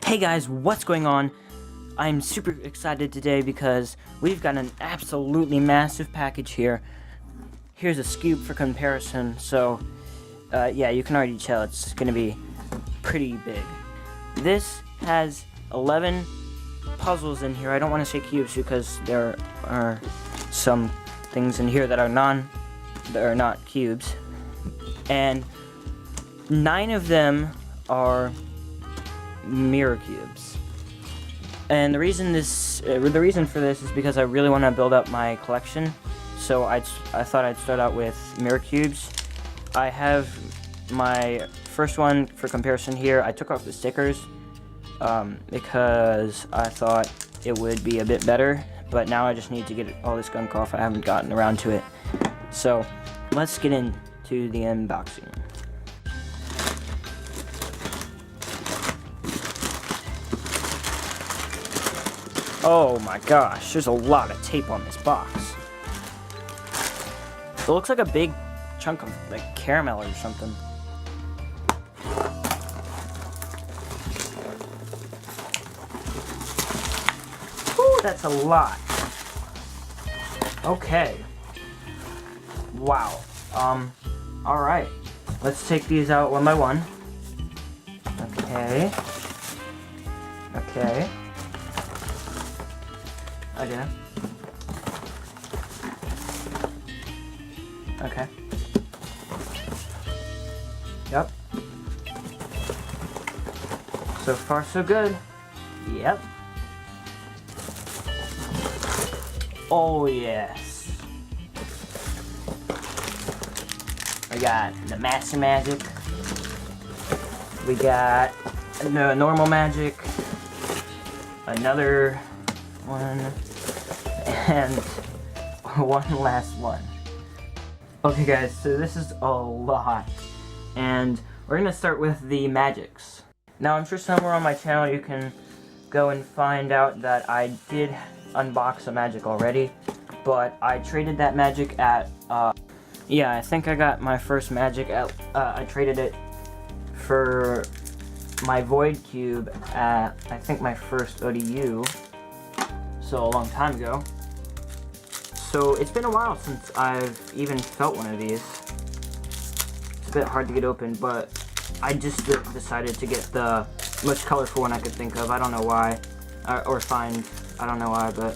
Hey guys, what's going on? I'm super excited today because we've got an absolutely massive package here. Here's a scoop for comparison, so yeah, you can already tell it's gonna be pretty big. This has 11 puzzles in here. I don't want to say cubes because there are some things in here that are not cubes, and 9 of them are mirror cubes. And the reason for this is because I really want to build up my collection. So I thought I'd start out with mirror cubes. I have my first one for comparison here. I took off the stickers because I thought it would be a bit better, but now I just need to get all this gunk off. I haven't gotten around to it. So let's get into the unboxing. Oh my gosh, there's a lot of tape on this box. It looks like a big chunk of like caramel or something. Ooh, that's a lot. Okay. Wow. Alright. Let's take these out one by one. Okay. Okay. Okay. Okay. Yep. So far, so good. Yep. Oh, yes. We got the Master Magic. We got the normal magic. Another one. And one last one. Okay guys, so this is a lot. And we're gonna start with the magics. Now I'm sure somewhere on my channel you can go and find out that I did unbox a magic already. But I traded that magic at, yeah, I think I got my first magic at, I traded it for my Void Cube at, I think my first ODU. So a long time ago. So it's been a while since I've even felt one of these. It's a bit hard to get open, but I just decided to get the most colorful one I could think of. I don't know why, or find. I don't know why, but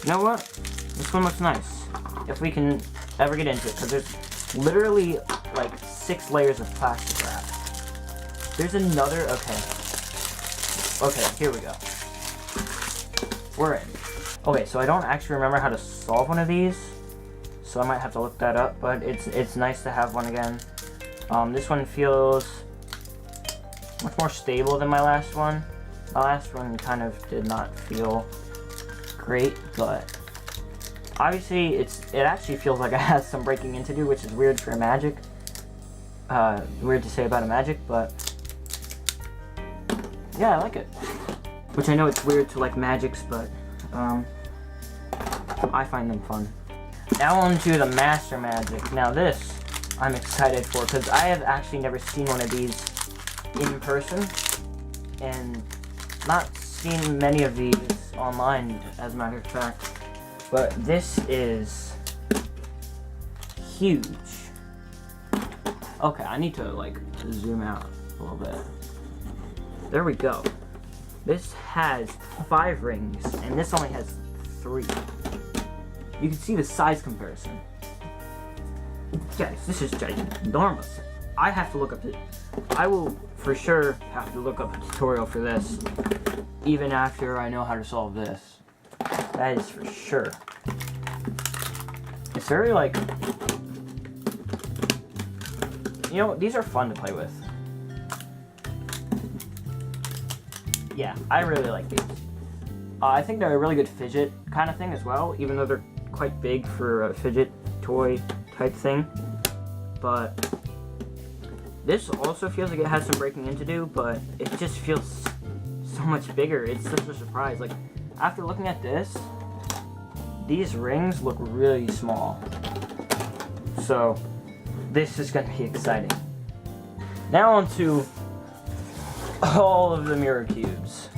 you know what? This one looks nice. If we can ever get into it, because there's literally like 6 layers of plastic wrap. There's another. Okay, here we go. We're in. Okay, so I don't actually remember how to solve one of these, so I might have to look that up, but it's nice to have one again. This one feels much more stable than my last one. My last one kind of did not feel great, but obviously it actually feels like it has some breaking in to do, which is weird for a magic. Weird to say about a magic, but yeah, I like it. Which I know it's weird to like magics, but I find them fun. Now on to the Master Magic. Now this, I'm excited for, because I have actually never seen one of these in person, and not seen many of these online, as a matter of fact. But this is huge. Okay, I need to like zoom out a little bit. There we go. This has 5 rings, and this only has 3. You can see the size comparison. Guys, this is ginormous. I have to look up I will for sure have to look up a tutorial for this, even after I know how to solve this. That is for sure. It's very like, you know, these are fun to play with. Yeah, I really like these. I think they're a really good fidget kind of thing as well, even though they're quite big for a fidget toy type thing. But this also feels like it has some breaking in to do, but it just feels so much bigger. It's such a surprise. Like, after looking at this, these rings look really small. So, this is going to be exciting. Now on to all of the mirror cubes.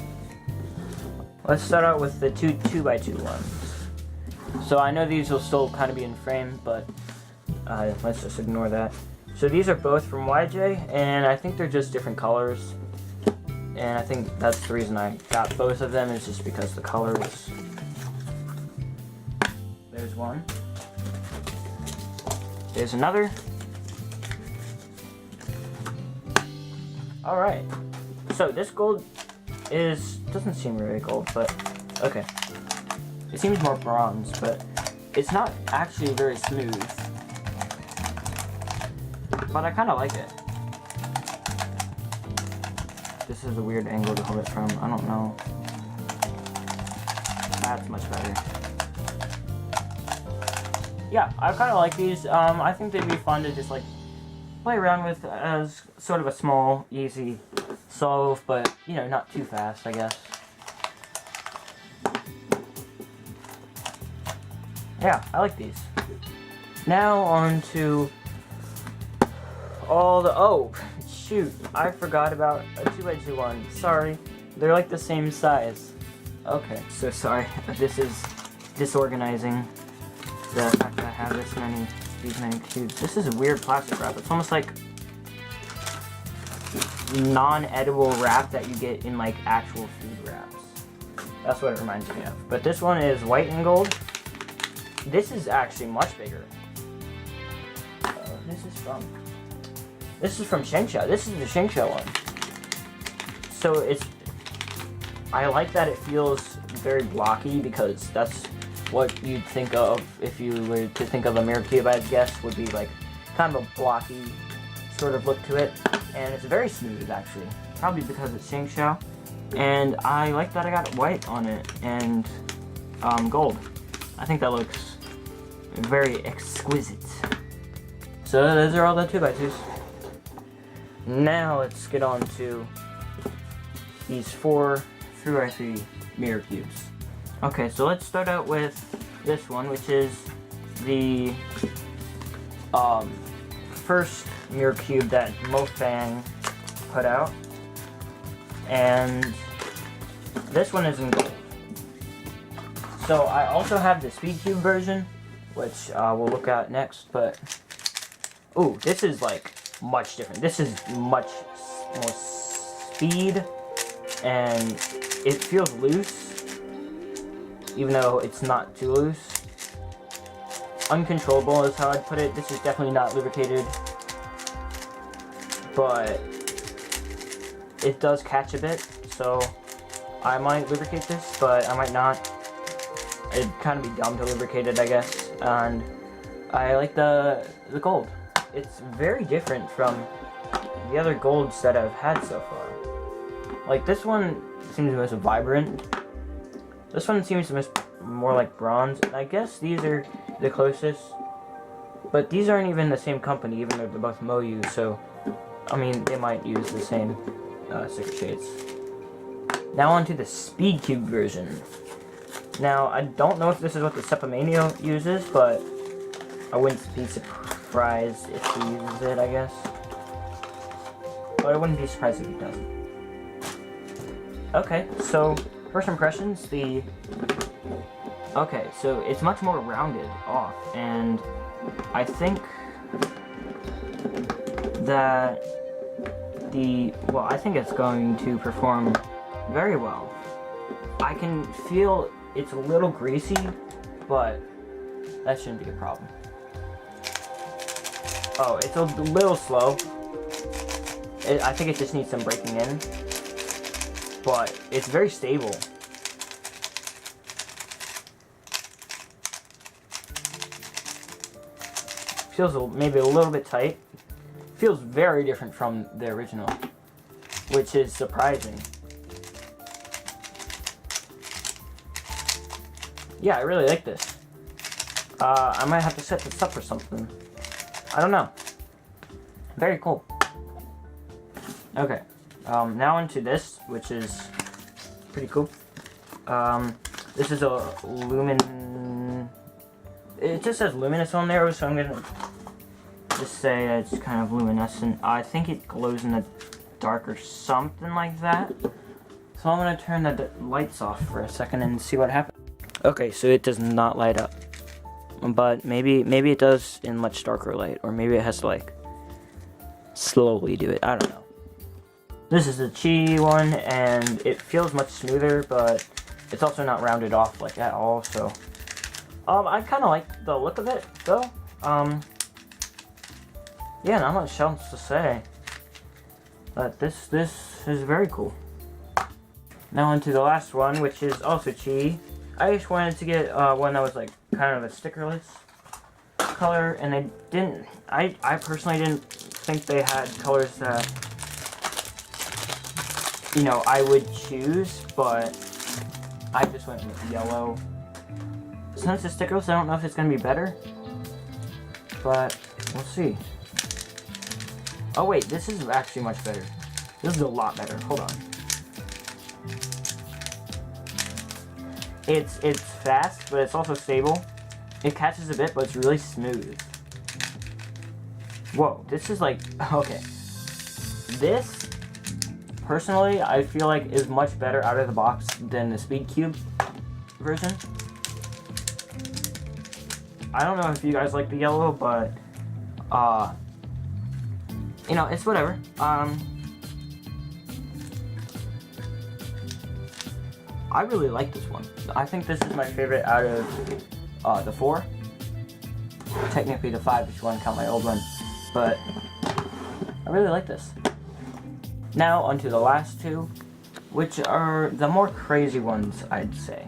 Let's start out with the two 2x2 ones. So I know these will still kind of be in frame, but let's just ignore that. So these are both from YJ, and I think they're just different colors. And I think that's the reason I got both of them, is just because the colors. There's one. There's another. Alright. So this gold doesn't seem really gold, but okay. It seems more bronze, but it's not actually very smooth. But I kind of like it. This is a weird angle to hold it from. I don't know. That's much better. Yeah, I kind of like these. I think they'd be fun to just like play around with as sort of a small, easy solve, but you know, not too fast, I guess. Yeah, I like these. Now on to all the, oh, shoot, I forgot about a 2x2 one. Sorry, they're like the same size. Okay, so sorry, this is disorganizing, the fact that I have these many cubes. This is a weird plastic wrap. It's almost like non-edible wrap that you get in like actual food wraps. That's what it reminds me of. But this one is white and gold. This is actually much bigger. This is from Shengshou. This is the Shengshou one. So I like that it feels very blocky, because that's what you'd think of if you were to think of a mirror cube, I guess, would be like kind of a blocky sort of look to it. And it's very smooth, actually. Probably because it's Shengshou. And I like that I got white on it and gold. I think that looks very exquisite. So those are all the 2x2s. Now let's get on to these 4 3x3 mirror cubes. Okay, so let's start out with this one, which is the first mirror cube that Mofang put out. And this one is in gold. So I also have the Speed Cube version, which we'll look at next, but ooh, this is like much different. This is much more speed, and it feels loose, even though it's not too loose. Uncontrollable is how I'd put it. This is definitely not lubricated, but it does catch a bit, so I might lubricate this, but I might not. It'd kind of be dumb to lubricate it, I guess. And I like the gold. It's very different from the other golds that I've had so far. Like, this one seems the most vibrant. This one seems more like bronze. I guess these are the closest, but these aren't even the same company, even though they're both Moyu, so I mean, they might use the same 6 shades. Now on to the Speed Cube version. Now, I don't know if this is what the Sepamania uses, but I wouldn't be surprised if he uses it, I guess. But I wouldn't be surprised if he doesn't. Okay, so first impressions, okay, so it's much more rounded off, and I think that I think it's going to perform very well. I can feel it's a little greasy, but that shouldn't be a problem. Oh, it's a little slow. I think it just needs some breaking in, but it's very stable. Feels maybe a little bit tight. Feels very different from the original, which is surprising. Yeah, I really like this. I might have to set this up or something. I don't know. Very cool. Okay, now into this, which is pretty cool. This is a it just says luminous on there, so I'm gonna just say it's kind of luminescent. I think it glows in the dark or something like that. So I'm gonna turn the lights off for a second and see what happens. Okay, so it does not light up, but maybe it does in much darker light, or maybe it has to like slowly do it. I don't know. This is the Chi one, and it feels much smoother, but it's also not rounded off like at all. So I kind of like the look of it, though. Yeah, not much else to say. But this is very cool. Now onto the last one, which is also Chi. I just wanted to get one that was like kind of a stickerless color, and they didn't. I personally didn't think they had colors that, you know, I would choose, but I just went with yellow. Since it's stickerless, I don't know if it's gonna be better, but we'll see. Oh wait, this is actually much better. This is a lot better. Hold on. It's fast, but it's also stable. It catches a bit, but it's really smooth. Whoa, this is like, okay. This, personally, I feel like is much better out of the box than the Speed Cube version. I don't know if you guys like the yellow, but, you know, it's whatever. I really like this one. I think this is my favorite out of the 4. Technically the 5 if you want to count my old one. But I really like this. Now onto the last 2, which are the more crazy ones, I'd say.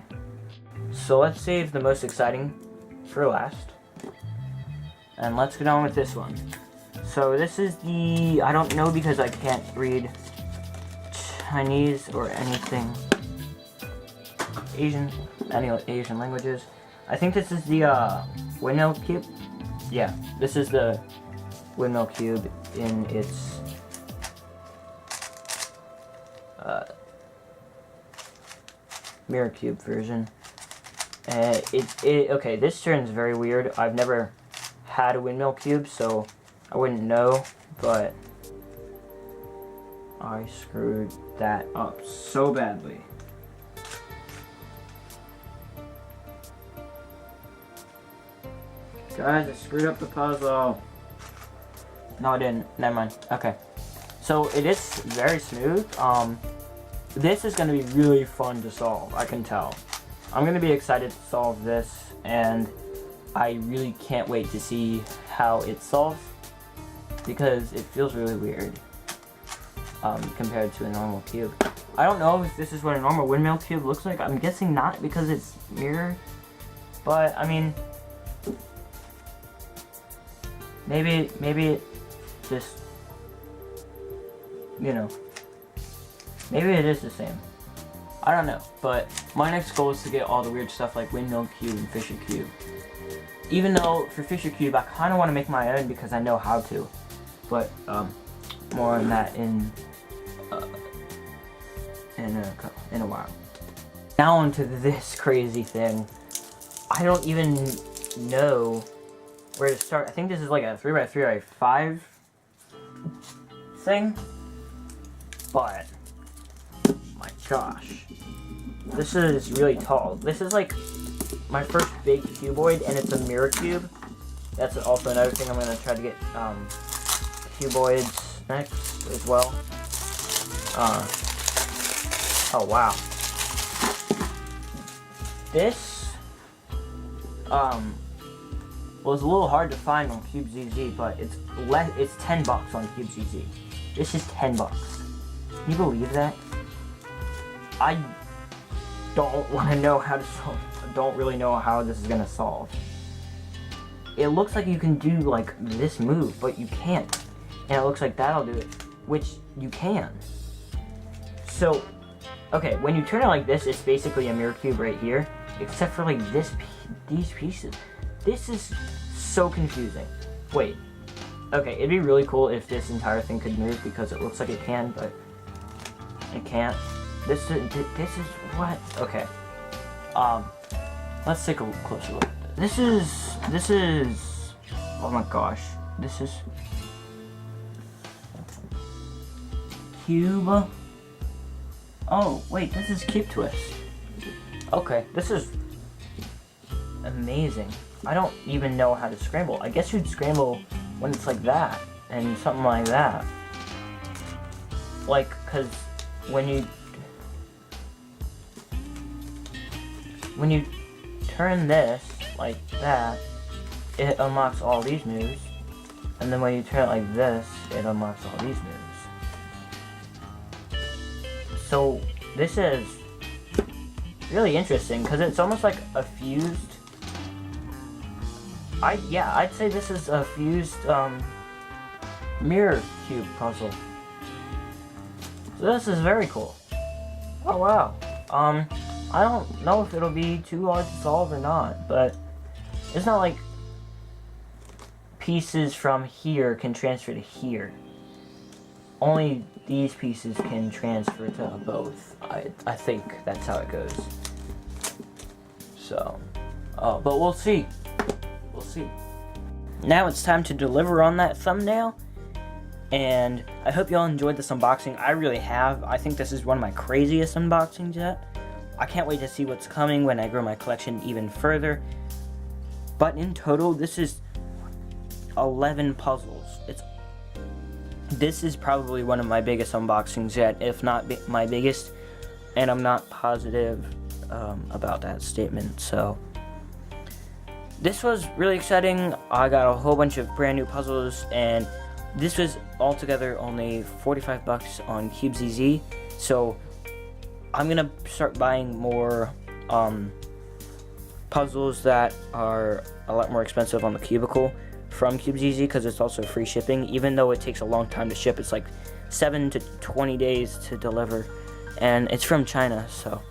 So let's save the most exciting for last. And let's get on with this one. So this is the, I don't know because I can't read Chinese or anything. Any Asian languages. I think this is the windmill cube. Yeah, this is the windmill cube in its mirror cube version. Okay, this turns very weird. I've never had a windmill cube, so I wouldn't know, but I screwed that up so badly. Guys, I screwed up the puzzle. No, I didn't. Never mind. Okay. So, it is very smooth. This is going to be really fun to solve, I can tell. I'm going to be excited to solve this, and I really can't wait to see how it solves, because it feels really weird compared to a normal cube. I don't know if this is what a normal windmill cube looks like. I'm guessing not, because it's mirror. But, I mean, maybe it just, you know, maybe it is the same. I don't know, but my next goal is to get all the weird stuff like windmill cube and fisher cube. Even though for fisher cube I kind of want to make my own because I know how to, but more on that in a while. Now onto this crazy thing. I don't even know where to start. I think this is like a 3x3x5 thing, but my gosh, this is really tall. This is like my first big cuboid, and it's a mirror cube. That's also another thing I'm gonna try to get cuboids next as well. Oh wow, this was a little hard to find on CubeZZ, but it's $10 on CubeZZ. This is $10. Can you believe that? I don't want to know how to solve. I don't really know how this is gonna solve. It looks like you can do like this move, but you can't. And it looks like that'll do it, which you can. So, okay, when you turn it like this, it's basically a mirror cube right here, except for like these pieces. This is so confusing. Wait. Okay, it'd be really cool if this entire thing could move because it looks like it can, but it can't. This is what? Okay. Let's take a closer look at this. This is. Oh my gosh. This is. cube. Oh, wait, this is Cube Twist. Okay, this is amazing. I don't even know how to scramble. I guess you'd scramble when it's like that, and something like that. Like, cause when you turn this like that, it unlocks all these moves. And then when you turn it like this, it unlocks all these moves. So this is really interesting because it's almost like a fused. I'd say this is a fused mirror cube puzzle. So this is very cool. Oh wow. I don't know if it'll be too hard to solve or not, but it's not like pieces from here can transfer to here. Only these pieces can transfer to both. I think that's how it goes. So, but we'll see. We'll see. Now it's time to deliver on that thumbnail. And I hope y'all enjoyed this unboxing. I really have. I think this is one of my craziest unboxings yet. I can't wait to see what's coming when I grow my collection even further. But in total, this is 11 puzzles. This is probably one of my biggest unboxings yet, if not my biggest, and I'm not positive about that statement. So this was really exciting. I got a whole bunch of brand new puzzles, and this was altogether only 45 bucks on CubeZZ. So I'm gonna start buying more puzzles that are a lot more expensive on the Cubicle from CubeZZ, because it's also free shipping. Even though it takes a long time to ship, it's like 7 to 20 days to deliver, and it's from China, so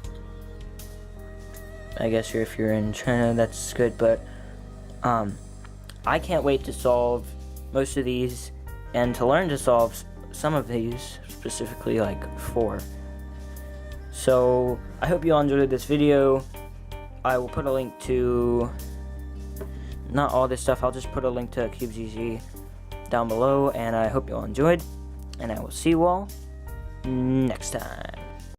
I guess if you're in China, that's good. But I can't wait to solve most of these and to learn to solve some of these, specifically like 4. So I hope you all enjoyed this video. I will put a link to, not all this stuff, I'll just put a link to CubeZZ down below, and I hope you all enjoyed, and I will see you all next time.